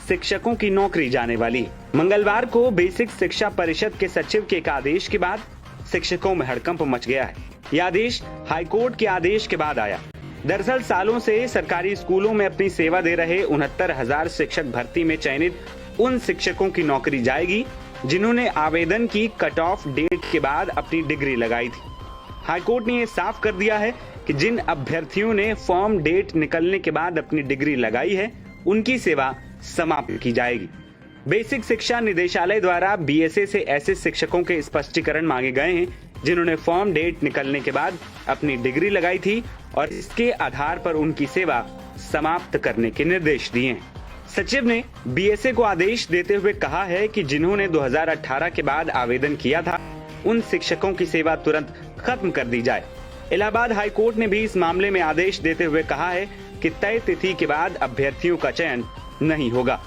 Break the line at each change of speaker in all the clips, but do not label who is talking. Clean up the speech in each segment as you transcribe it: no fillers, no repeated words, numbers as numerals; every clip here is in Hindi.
शिक्षकों की नौकरी जाने वाली। मंगलवार को बेसिक शिक्षा परिषद के सचिव के एक आदेश के बाद शिक्षकों में हड़कंप मच गया है। यह आदेश हाईकोर्ट के आदेश के बाद आया। दरअसल सालों से सरकारी स्कूलों में अपनी सेवा दे रहे 69,000 शिक्षक भर्ती में चयनित उन शिक्षकों की नौकरी जाएगी जिन्होंने आवेदन की कट ऑफ डेट के बाद अपनी डिग्री लगाई थी। हाईकोर्ट ने यह साफ कर दिया है कि जिन अभ्यर्थियों ने फॉर्म डेट निकलने के बाद अपनी डिग्री लगाई है उनकी सेवा समाप्त की जाएगी। बेसिक शिक्षा निदेशालय द्वारा बीएसए से ऐसे शिक्षकों के स्पष्टीकरण मांगे गए हैं जिन्होंने फॉर्म डेट निकलने के बाद अपनी डिग्री लगाई थी और इसके आधार पर उनकी सेवा समाप्त करने के निर्देश दिए हैं। सचिव ने बीएसए को आदेश देते हुए कहा है कि जिन्होंने 2018 के बाद आवेदन किया था उन शिक्षकों की सेवा तुरंत खत्म कर दी जाए। इलाहाबाद हाईकोर्ट ने भी इस मामले में आदेश देते हुए कहा है कि तय तिथि के बाद अभ्यर्थियों का चयन नहीं होगा।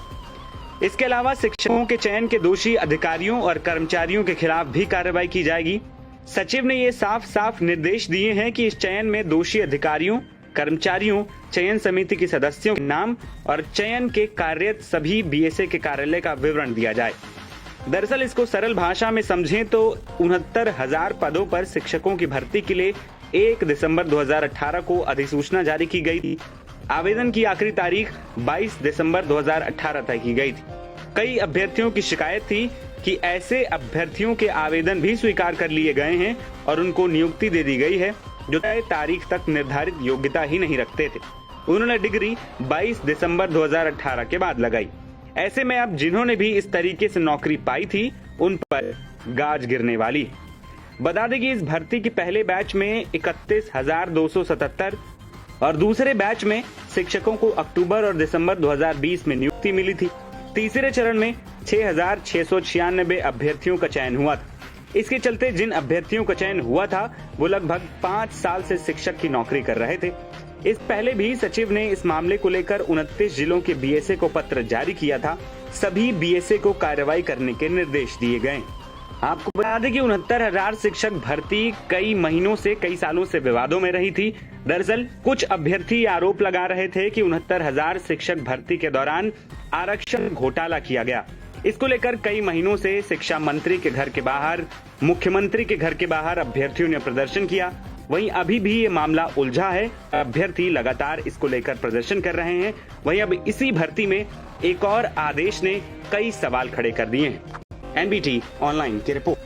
इसके अलावा शिक्षकों के चयन के दोषी अधिकारियों और कर्मचारियों के खिलाफ भी कार्रवाई की जाएगी। सचिव ने ये साफ साफ निर्देश दिए हैं कि इस चयन में दोषी अधिकारियों, कर्मचारियों, चयन समिति के सदस्यों के नाम और चयन के कार्यरत सभी बीएसए के कार्यालय का विवरण दिया जाए। दरअसल इसको सरल भाषा में समझें तो 69,000 पदों पर शिक्षकों की भर्ती के लिए 1 दिसंबर 2018 को अधिसूचना जारी की गई थी। आवेदन की आखिरी तारीख 22 दिसंबर 2018 तय की गई थी। कई अभ्यर्थियों की शिकायत थी कि ऐसे अभ्यर्थियों के आवेदन भी स्वीकार कर लिए गए हैं और उनको नियुक्ति दे दी गई है जो तय तारीख तक निर्धारित योग्यता ही नहीं रखते थे। उन्होंने डिग्री 22 दिसंबर 2018 के बाद लगाई। ऐसे में अब जिन्होंने भी इस तरीके से नौकरी पाई थी उन पर गाज गिरने वाली है। बता दें कि इस भर्ती के पहले बैच में 31,277 और दूसरे बैच में शिक्षकों को अक्टूबर और दिसंबर 2020 में नियुक्ति मिली थी। तीसरे चरण में 6,696 अभ्यर्थियों का चयन हुआ था। इसके चलते जिन अभ्यर्थियों का चयन हुआ था वो लगभग 5 साल से शिक्षक की नौकरी कर रहे थे। इस पहले भी सचिव ने इस मामले को लेकर 29 जिलों के बीएसए को पत्र जारी किया था। सभी बीएसए को कार्रवाई करने के निर्देश दिए गए। आपको बता दें कि 69,000 शिक्षक भर्ती कई महीनों से, कई सालों से विवादों में रही थी। दरअसल कुछ अभ्यर्थी आरोप लगा रहे थे कि 69,000 शिक्षक भर्ती के दौरान आरक्षण घोटाला किया गया। इसको लेकर कई महीनों से शिक्षा मंत्री के घर के बाहर, मुख्यमंत्री के घर के बाहर अभ्यर्थियों ने प्रदर्शन किया। वहीं अभी भी ये मामला उलझा है। अभ्यर्थी लगातार इसको लेकर प्रदर्शन कर रहे हैं। वहीं अब इसी भर्ती में एक और आदेश ने कई सवाल खड़े कर दिए हैं। एनबीटी ऑनलाइन की रिपोर्ट।